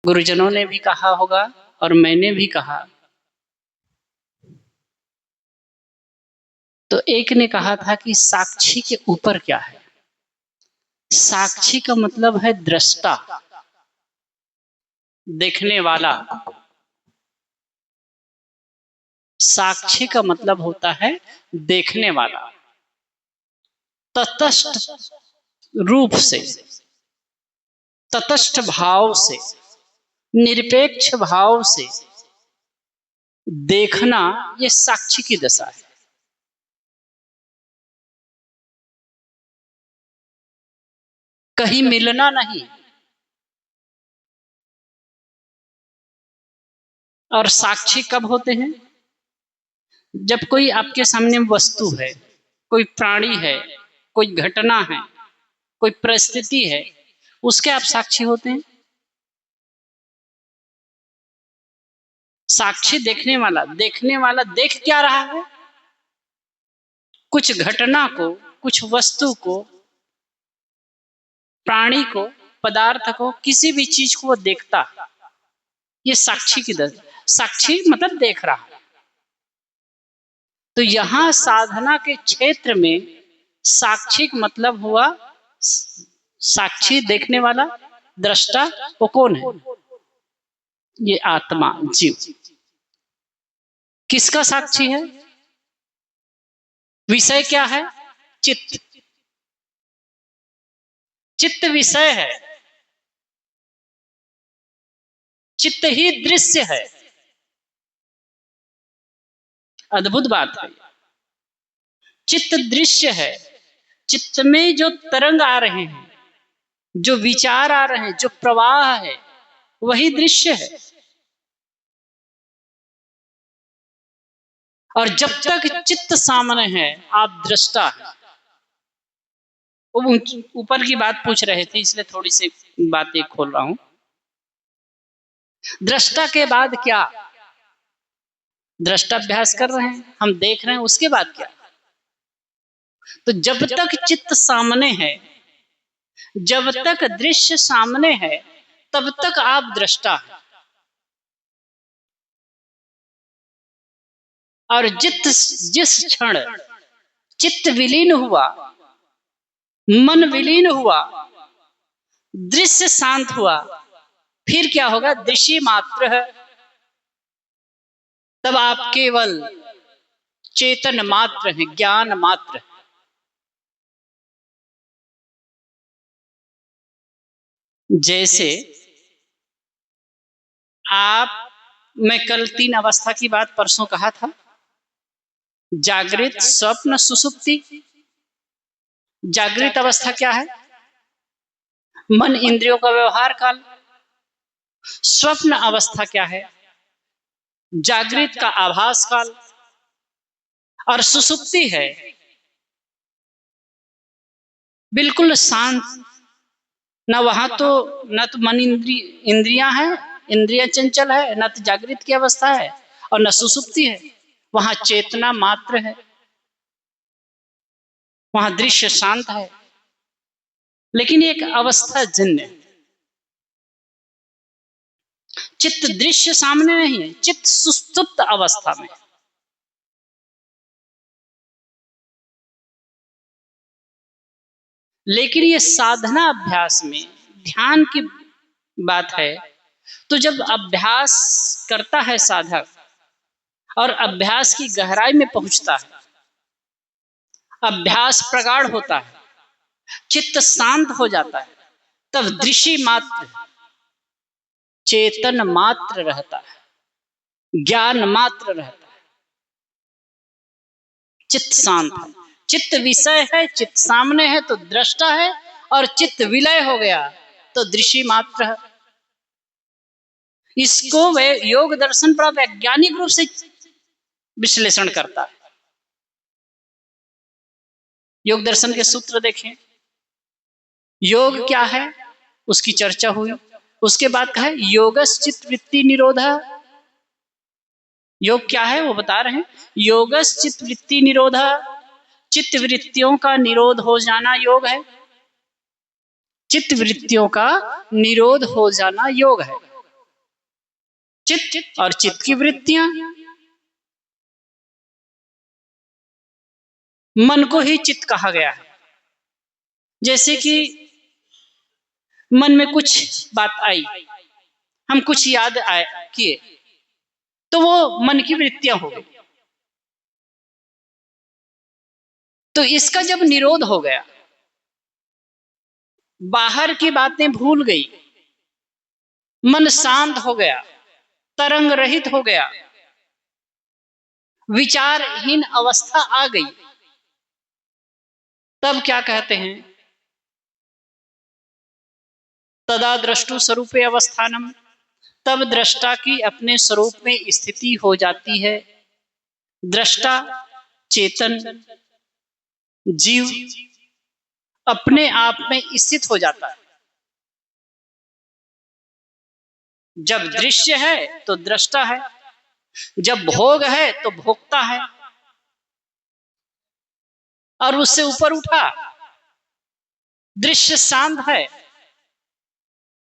गुरुजनों ने भी कहा होगा और मैंने भी कहा। तो एक ने कहा था कि साक्षी के ऊपर क्या है। साक्षी का मतलब है दृष्टा, देखने वाला। साक्षी का मतलब होता है देखने वाला, तटस्थ रूप से, तटस्थ भाव से, निरपेक्ष भाव से देखना, यह साक्षी की दशा है। कहीं मिलना नहीं। और साक्षी कब होते हैं? जब कोई आपके सामने वस्तु है, कोई प्राणी है, कोई घटना है, कोई परिस्थिति है, उसके आप साक्षी होते हैं। साक्षी देखने वाला, देखने वाला देख क्या रहा है? कुछ घटना को, कुछ वस्तु को, प्राणी को, पदार्थ को, किसी भी चीज को वो देखता है। ये साक्षी की दशा। साक्षी मतलब देख रहा है। तो यहां साधना के क्षेत्र में साक्षी का मतलब हुआ, साक्षी देखने वाला, दृष्टा। वो कौन है? ये आत्मा, जीव। किसका साक्षी है? विषय क्या है? चित्त। चित्त विषय है, चित्त ही दृश्य है। अद्भुत बात है। चित्त दृश्य है। चित्त में जो तरंग आ रहे हैं, जो विचार आ रहे हैं, जो प्रवाह है, वही दृश्य है। और जब तक चित्त सामने है, आप दृष्टा है। ऊपर की बात पूछ रहे थे, इसलिए थोड़ी सी बातें खोल रहा हूं। दृष्टा के बाद क्या? दृष्टाभ्यास कर रहे हैं, हम देख रहे हैं, उसके बाद क्या? तो जब तक चित्त सामने है, जब तक दृश्य सामने है, तब तक आप दृष्टा हैं। और जिस क्षण चित्त विलीन हुआ, मन विलीन हुआ, दृश्य शांत हुआ, फिर क्या होगा? दृश्य मात्र है। तब आप केवल चेतन मात्र हैं, ज्ञान मात्र है। जैसे मैं कल 3 अवस्था की बात परसों कहा था, जागृत, स्वप्न, सुषुप्ति। जागृत अवस्था क्या है? मन इंद्रियों का व्यवहार काल। स्वप्न अवस्था क्या है? जागृत का आभास काल। और सुषुप्ति है बिल्कुल शांत। न वहां तो न तो मन इंद्रियां हैं, इंद्रियां चंचल है, न तो जागृत की अवस्था है और न सुषुप्ति है। वहां चेतना मात्र है, वहां दृश्य शांत है। लेकिन एक अवस्था जन्य, चित्त दृश्य सामने नहीं है, चित्त सुषुप्त अवस्था में। लेकिन ये साधना अभ्यास में ध्यान की बात है। तो जब अभ्यास करता है साधक और अभ्यास की गहराई में पहुंचता है, अभ्यास प्रगाढ़ होता है, चित्त शांत हो जाता है, तब दृश्य मात्र, चेतन मात्र रहता है, ज्ञान मात्र रहता है, चित्त शांत है। चित्त विषय है, चित्त सामने है तो दृष्टा है, और चित्त विलय हो गया तो दृश्य मात्र है। इसको वे योग दर्शन पर वैज्ञानिक रूप से विश्लेषण करता है। योग दर्शन के सूत्र देखें। योग क्या है उसकी चर्चा हुई। उसके बाद कहा योगस चित्त वृत्ति निरोधा। योग क्या है वो बता रहे हैं। योगस चित्त वृत्ति निरोधा, चित्त वृत्तियों का निरोध हो जाना योग है। चित्त वृत्तियों का निरोध हो जाना योग है। चित्त और चित्त की वृत्तियां मन को ही चित्त कहा गया है। जैसे कि मन में कुछ बात आई, हम कुछ याद आए किए, तो वो मन की वृत्तियां हो गई। तो इसका जब निरोध हो गया, बाहर की बातें भूल गई, मन शांत हो गया, तरंग रहित हो गया, विचारहीन अवस्था आ गई, तब क्या कहते हैं? तदा द्रष्टु स्वरूपे अवस्थानम, तब दृष्टा की अपने स्वरूप में स्थिति हो जाती है। दृष्टा चेतन जीव अपने आप में स्थित हो जाता है। जब दृश्य है तो दृष्टा है, जब भोग है तो भोक्ता है, और उससे ऊपर उठा दृश्य शांत है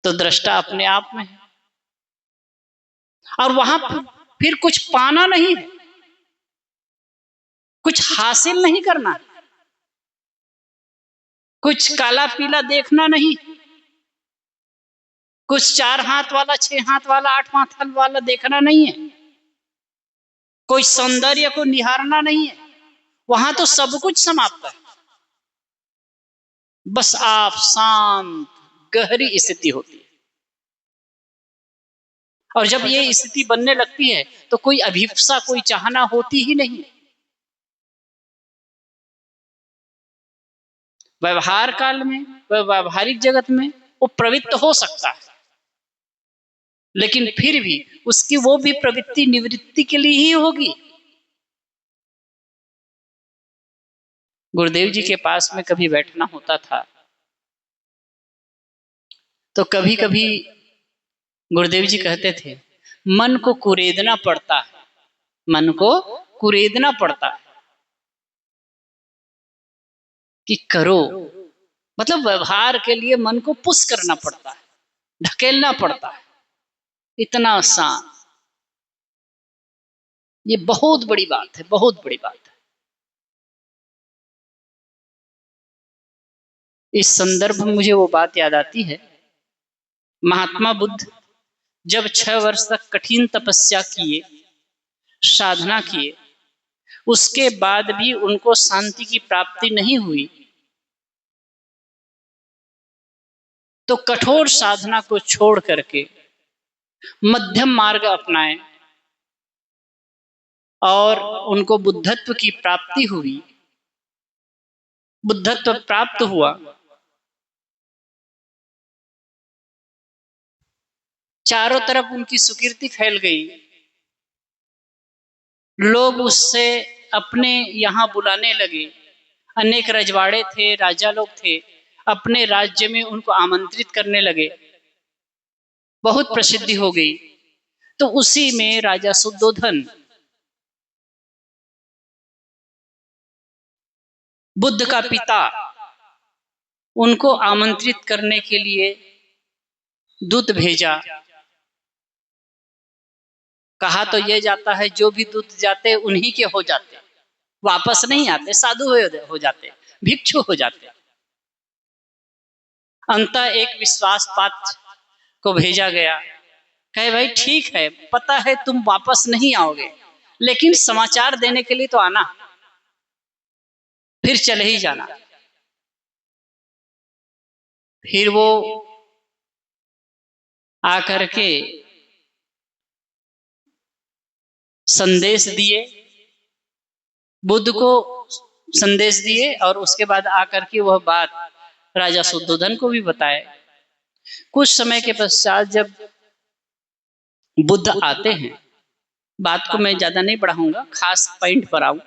तो दृष्टा अपने आप में है। और वहां फिर कुछ पाना नहीं है, कुछ हासिल नहीं करना, कुछ काला पीला देखना नहीं, कुछ 4 हाथ वाला, 6 हाथ वाला, 8 हाथ वाला देखना नहीं है, कोई सौंदर्य को निहारना नहीं है। वहां तो सब कुछ समाप्त है, बस आप शांत गहरी स्थिति होती है। और जब ये स्थिति बनने लगती है तो कोई अभिप्सा, कोई चाहना होती ही नहीं। व्यवहार काल में, व्यवहारिक जगत में वो प्रवृत्त हो सकता है, लेकिन फिर भी उसकी वो भी प्रवृत्ति निवृत्ति के लिए ही होगी। गुरुदेव जी के पास में कभी बैठना होता था तो कभी कभी गुरुदेव जी कहते थे, मन को कुरेदना पड़ता है, मन को कुरेदना पड़ता है कि करो, मतलब व्यवहार के लिए मन को पुश करना पड़ता है, ढकेलना पड़ता है। इतना आसान, ये बहुत बड़ी बात है, बहुत बड़ी बात है। इस संदर्भ में मुझे वो बात याद आती है, महात्मा बुद्ध जब 6 वर्ष तक कठिन तपस्या किए, साधना किए, उसके बाद भी उनको शांति की प्राप्ति नहीं हुई, तो कठोर साधना को छोड़ करके मध्यम मार्ग अपनाए और उनको बुद्धत्व की प्राप्ति हुई, बुद्धत्व प्राप्त हुआ। चारों तरफ उनकी सुकीर्ति फैल गई, लोग उससे अपने यहाँ बुलाने लगे, अनेक रजवाड़े थे, राजा लोग थे, अपने राज्य में उनको आमंत्रित करने लगे, बहुत प्रसिद्धि हो गई। तो उसी में राजा शुद्धोधन बुद्ध का पिता उनको आमंत्रित करने के लिए दूत भेजा। कहा तो यह जाता है, जो भी दूत जाते उन्हीं के हो जाते, वापस नहीं आते, साधु हो जाते, भिक्षु हो जाते। अंततः एक विश्वास पात्र को भेजा गया, कहे भाई ठीक है, पता है तुम वापस नहीं आओगे, लेकिन समाचार देने के लिए तो आना, फिर चले ही जाना। फिर वो आकर के संदेश दिए, बुद्ध को संदेश दिए, और उसके बाद आकर के वह बात राजा शुद्धोधन को भी बताए। कुछ समय के पश्चात जब बुद्ध आते हैं, बात को मैं ज्यादा नहीं बढ़ाऊंगा, खास पॉइंट पर आऊं।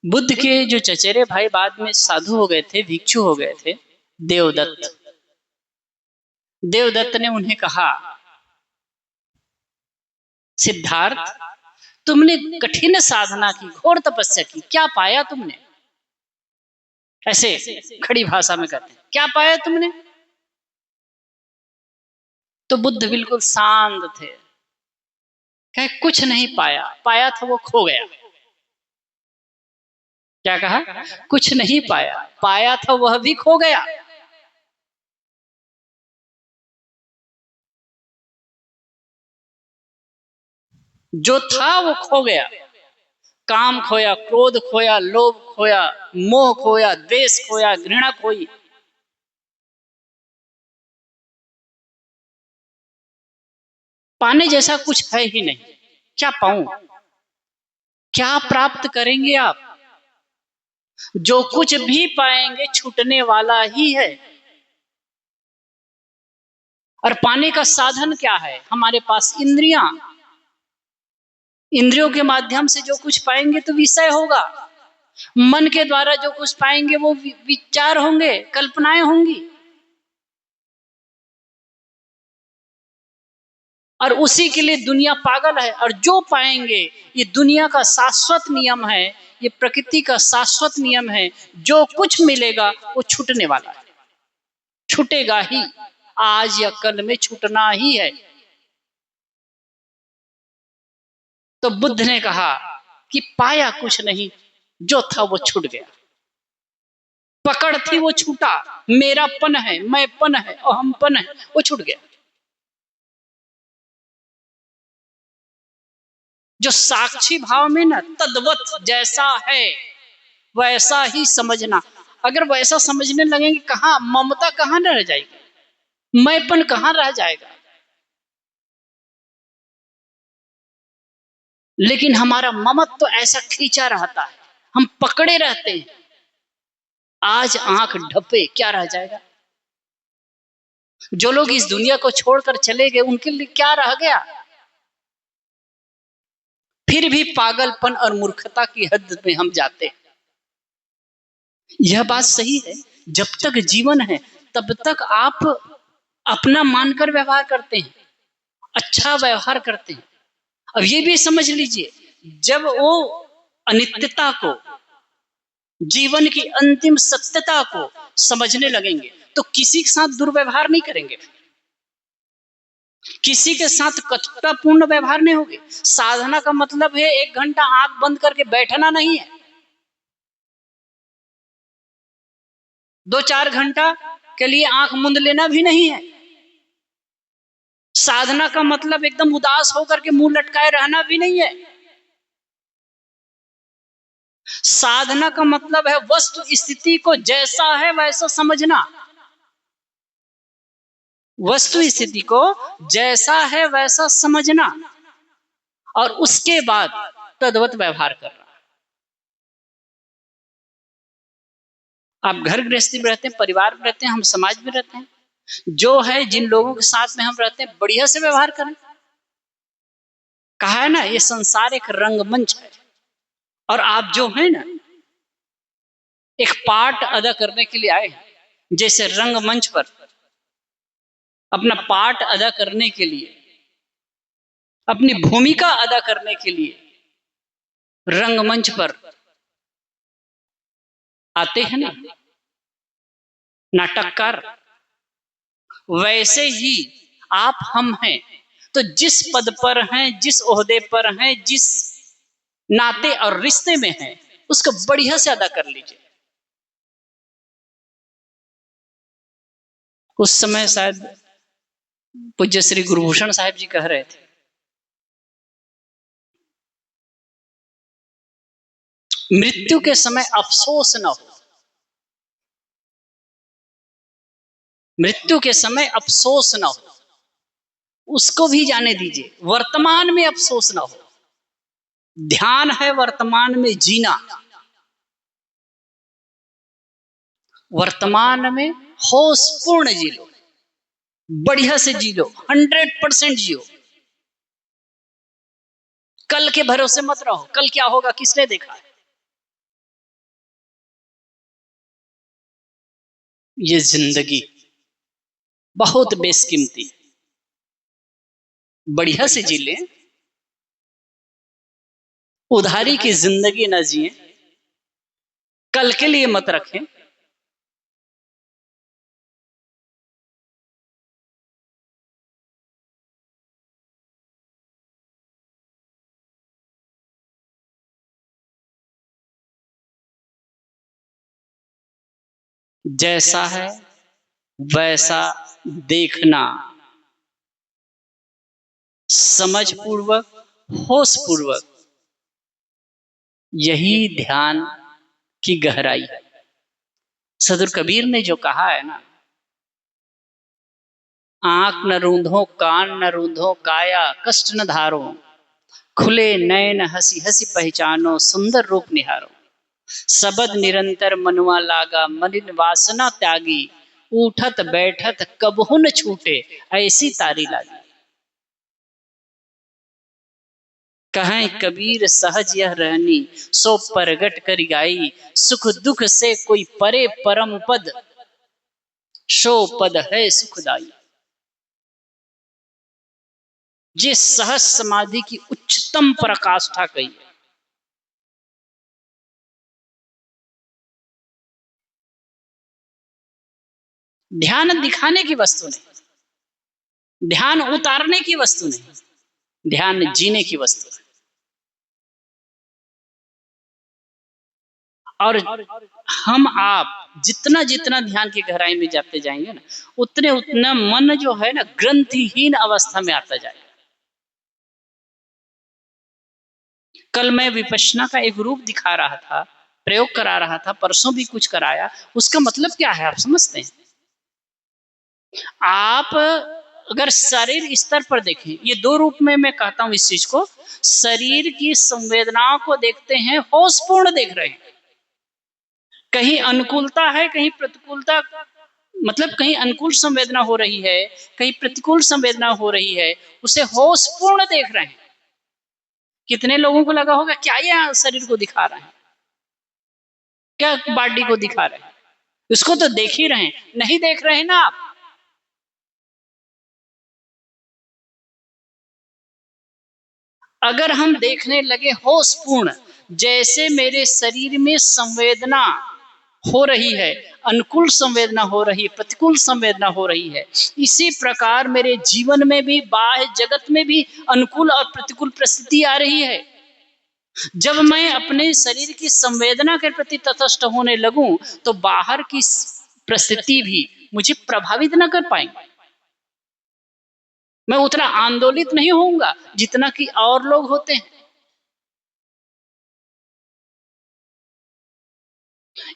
बुद्ध के जो चचेरे भाई बाद में साधु हो गए थे, भिक्षु हो गए थे, देवदत्त, देवदत्त ने उन्हें कहा, सिद्धार्थ तुमने कठिन साधना की, घोर तपस्या की, क्या पाया तुमने? ऐसे खड़ी भाषा में कहते हैं, क्या पाया तुमने? तो बुद्ध बिल्कुल शांत थे, कहे कुछ नहीं पाया, पाया था वो खो गया। क्या कहा? कुछ नहीं पाया, पाया था वह भी खो गया। जो था वो खो गया, काम खोया, क्रोध खोया, लोभ खोया, मोह खोया, द्वेष खोया, घृणा खोई। पाने जैसा कुछ है ही नहीं। क्या पाऊं? क्या प्राप्त करेंगे आप? जो कुछ भी पाएंगे छूटने वाला ही है। और पाने का साधन क्या है? हमारे पास इंद्रियां। इंद्रियों के माध्यम से जो कुछ पाएंगे तो विषय होगा। मन के द्वारा जो कुछ पाएंगे वो विचार होंगे, कल्पनाएं होंगी। और उसी के लिए दुनिया पागल है। और जो पाएंगे, ये दुनिया का शाश्वत नियम है, ये प्रकृति का शाश्वत नियम है, जो कुछ मिलेगा वो छूटने वाला है, छूटेगा ही, आज या कल में छूटना ही है। तो बुद्ध ने कहा कि पाया कुछ नहीं, जो था वो छूट गया। पकड़ थी वो छूटा, मेरापन है, मैंपन है, अहमपन है, वो छूट गया। जो साक्षी भाव में ना, तद्वत जैसा है वैसा ही समझना। अगर वैसा समझने लगेंगे, कहां ममता, कहां रह जाएगी, मैंपन कहां रह जाएगा। लेकिन हमारा ममत्व तो ऐसा खींचा रहता है, हम पकड़े रहते हैं। आज आंख ढपे, क्या रह जाएगा? जो लोग इस दुनिया को छोड़कर चले गए, उनके लिए क्या रह गया? फिर भी पागलपन और मूर्खता की हद में हम जाते हैं। यह बात सही है, जब तक जीवन है तब तक आप अपना मानकर व्यवहार करते हैं, अच्छा व्यवहार करते हैं। अब ये भी समझ लीजिए, जब वो अनित्यता को, जीवन की अंतिम सत्यता को समझने लगेंगे तो किसी के साथ दुर्व्यवहार नहीं करेंगे, किसी के साथ कटुतापूर्ण व्यवहार नहीं होगी। साधना का मतलब है 1 घंटा आंख बंद करके बैठना नहीं है, 2-4 घंटा के लिए आंख मूंद लेना भी नहीं है। साधना का मतलब एकदम उदास होकर के मुंह लटकाए रहना भी नहीं है। साधना का मतलब है वस्तु स्थिति को जैसा है वैसा समझना, वस्तु स्थिति को जैसा है वैसा समझना, और उसके बाद तद्वत व्यवहार करना। आप घर गृहस्थी में रहते हैं, परिवार में रहते हैं, हम समाज में रहते हैं, जो है जिन लोगों के साथ में हम रहते हैं बढ़िया से व्यवहार करें। कहा है ना, ये संसार एक रंगमंच है, और आप जो है ना एक पार्ट अदा करने के लिए आए हैं। जैसे रंगमंच पर अपना पार्ट अदा करने के लिए, अपनी भूमिका अदा करने के लिए रंगमंच पर आते हैं ना नाटककार, वैसे ही आप हम हैं। तो जिस पद पर हैं, जिस ओहदे पर हैं, जिस नाते और रिश्ते में हैं, उसको बढ़िया से अदा कर लीजिए। उस समय शायद पूज्य श्री गुरुभूषण साहिब जी कह रहे थे, मृत्यु के समय अफसोस न हो, मृत्यु के समय अफसोस न हो, उसको भी जाने दीजिए। वर्तमान में अफसोस न हो, ध्यान है वर्तमान में जीना, वर्तमान में होश पूर्ण जी लो, बढ़िया से जी लो, 100% जियो। कल के भरोसे मत रहो, कल क्या होगा किसने देखा है। ये जिंदगी बहुत बेशकीमती, बढ़िया से जी लें, उधारी की जिंदगी न जिए, कल के लिए मत रखें। जैसा है वैसा देखना, समझ पूर्वक, होश पूर्वक, यही ध्यान की गहराई है। सदर कबीर ने जो कहा है ना, आंख न रूंधो, कान न रूंधो, काया कष्ट न धारो, खुले नयन हंसी हंसी पहचानो, सुंदर रूप निहारो, सबद निरंतर मनुआ लागा, मलिन वासना त्यागी, उठत बैठत कबहु न छूटे, ऐसी तारी लागी। कहें कबीर सहज यह रहनी, सो परगट कर गाई, सुख दुख से कोई परे परम पद, सो पद है सुखदाई। ये सहज समाधि की उच्चतम पराकाष्ठा कही है। ध्यान दिखाने की वस्तु नहीं, ध्यान उतारने की वस्तु नहीं, ध्यान जीने की वस्तु है। और हम आप जितना जितना ध्यान की गहराई में जाते जाएंगे ना, उतने उतना मन जो है ना ग्रंथिहीन अवस्था में आता जाएगा। कल मैं विपश्यना का एक रूप दिखा रहा था, प्रयोग करा रहा था, परसों भी कुछ कराया। उसका मतलब क्या है आप समझते हैं? आप अगर शरीर स्तर पर देखें, ये दो रूप में मैं कहता हूं इस चीज को, शरीर की संवेदनाओं को देखते हैं, होशपूर्ण देख रहे हैं, कहीं अनुकूलता है कहीं प्रतिकूलता, मतलब कहीं अनुकूल संवेदना हो रही है कहीं प्रतिकूल संवेदना हो रही है, उसे होशपूर्ण देख रहे हैं। कितने लोगों को लगा होगा क्या ये शरीर को दिखा रहे हैं, क्या बॉडी को दिखा रहे हैं, उसको तो देख ही रहे हैं, नहीं देख रहे हैं ना आप। अगर हम देखने लगे होशपूर्ण, जैसे मेरे शरीर में संवेदना हो रही है, अनुकूल संवेदना हो रही है, प्रतिकूल संवेदना हो रही है, इसी प्रकार मेरे जीवन में भी, बाह्य जगत में भी अनुकूल और प्रतिकूल परिस्थिति आ रही है। जब मैं अपने शरीर की संवेदना के प्रति तटस्थ होने लगूं, तो बाहर की परिस्थिति भी मुझे प्रभावित न कर पाएंगे। मैं उतना आंदोलित नहीं होऊंगा जितना कि और लोग होते हैं।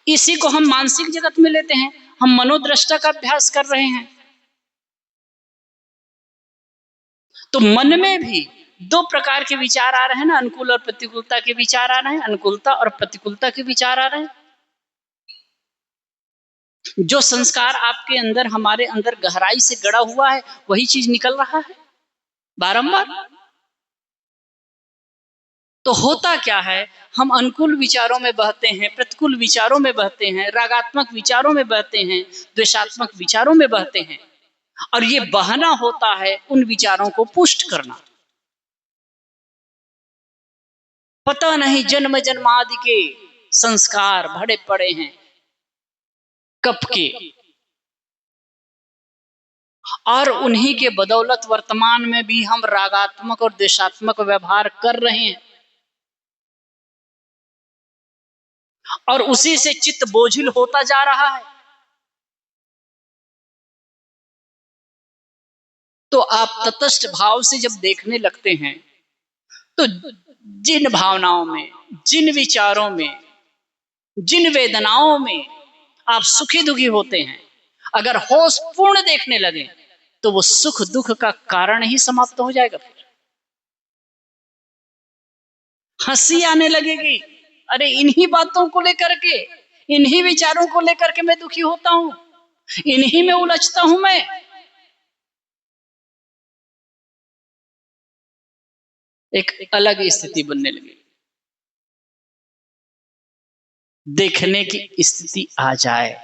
इसी को हम मानसिक जगत में लेते हैं, हम मनोदृष्टा का अभ्यास कर रहे हैं। तो मन में भी दो प्रकार के विचार आ रहे हैं ना, अनुकूल और प्रतिकूलता के विचार आ रहे हैं, अनुकूलता और प्रतिकूलता के विचार आ रहे हैं। जो संस्कार आपके अंदर, हमारे अंदर गहराई से गड़ा हुआ है, वही चीज निकल रहा है बारंबार। तो होता क्या है, हम अनुकूल विचारों में बहते हैं, प्रतिकूल विचारों में बहते हैं, रागात्मक विचारों में बहते हैं, द्वेषात्मक विचारों में बहते हैं, और ये बहना होता है उन विचारों को पुष्ट करना। पता नहीं जन्म जन्मादि के संस्कार भरे पड़े हैं कब के, और उन्हीं के बदौलत वर्तमान में भी हम रागात्मक और द्वेषात्मक व्यवहार कर रहे हैं, और उसी से चित्त बोझिल होता जा रहा है। तो आप तटस्थ भाव से जब देखने लगते हैं, तो जिन भावनाओं में, जिन विचारों में, जिन वेदनाओं में आप सुखी दुखी होते हैं, अगर होशपूर्ण देखने लगे, तो वो सुख दुख का कारण ही समाप्त हो जाएगा। फिर हंसी आने लगेगी, अरे इन्हीं बातों को लेकर के, इन्हीं विचारों को लेकर के मैं दुखी होता हूं, इन्हीं में उलझता हूं मैं। एक अलग स्थिति बनने लगी, देखने की स्थिति आ जाए,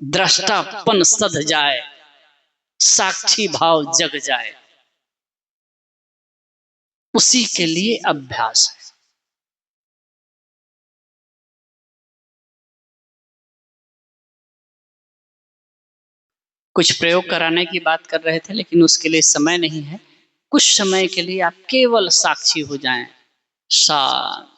दृष्टापन सध जाए, साक्षी भाव जग जाए, उसी के लिए अभ्यास है। कुछ प्रयोग कराने की बात कर रहे थे, लेकिन उसके लिए समय नहीं है। कुछ समय के लिए आप केवल साक्षी हो जाएं, शांत,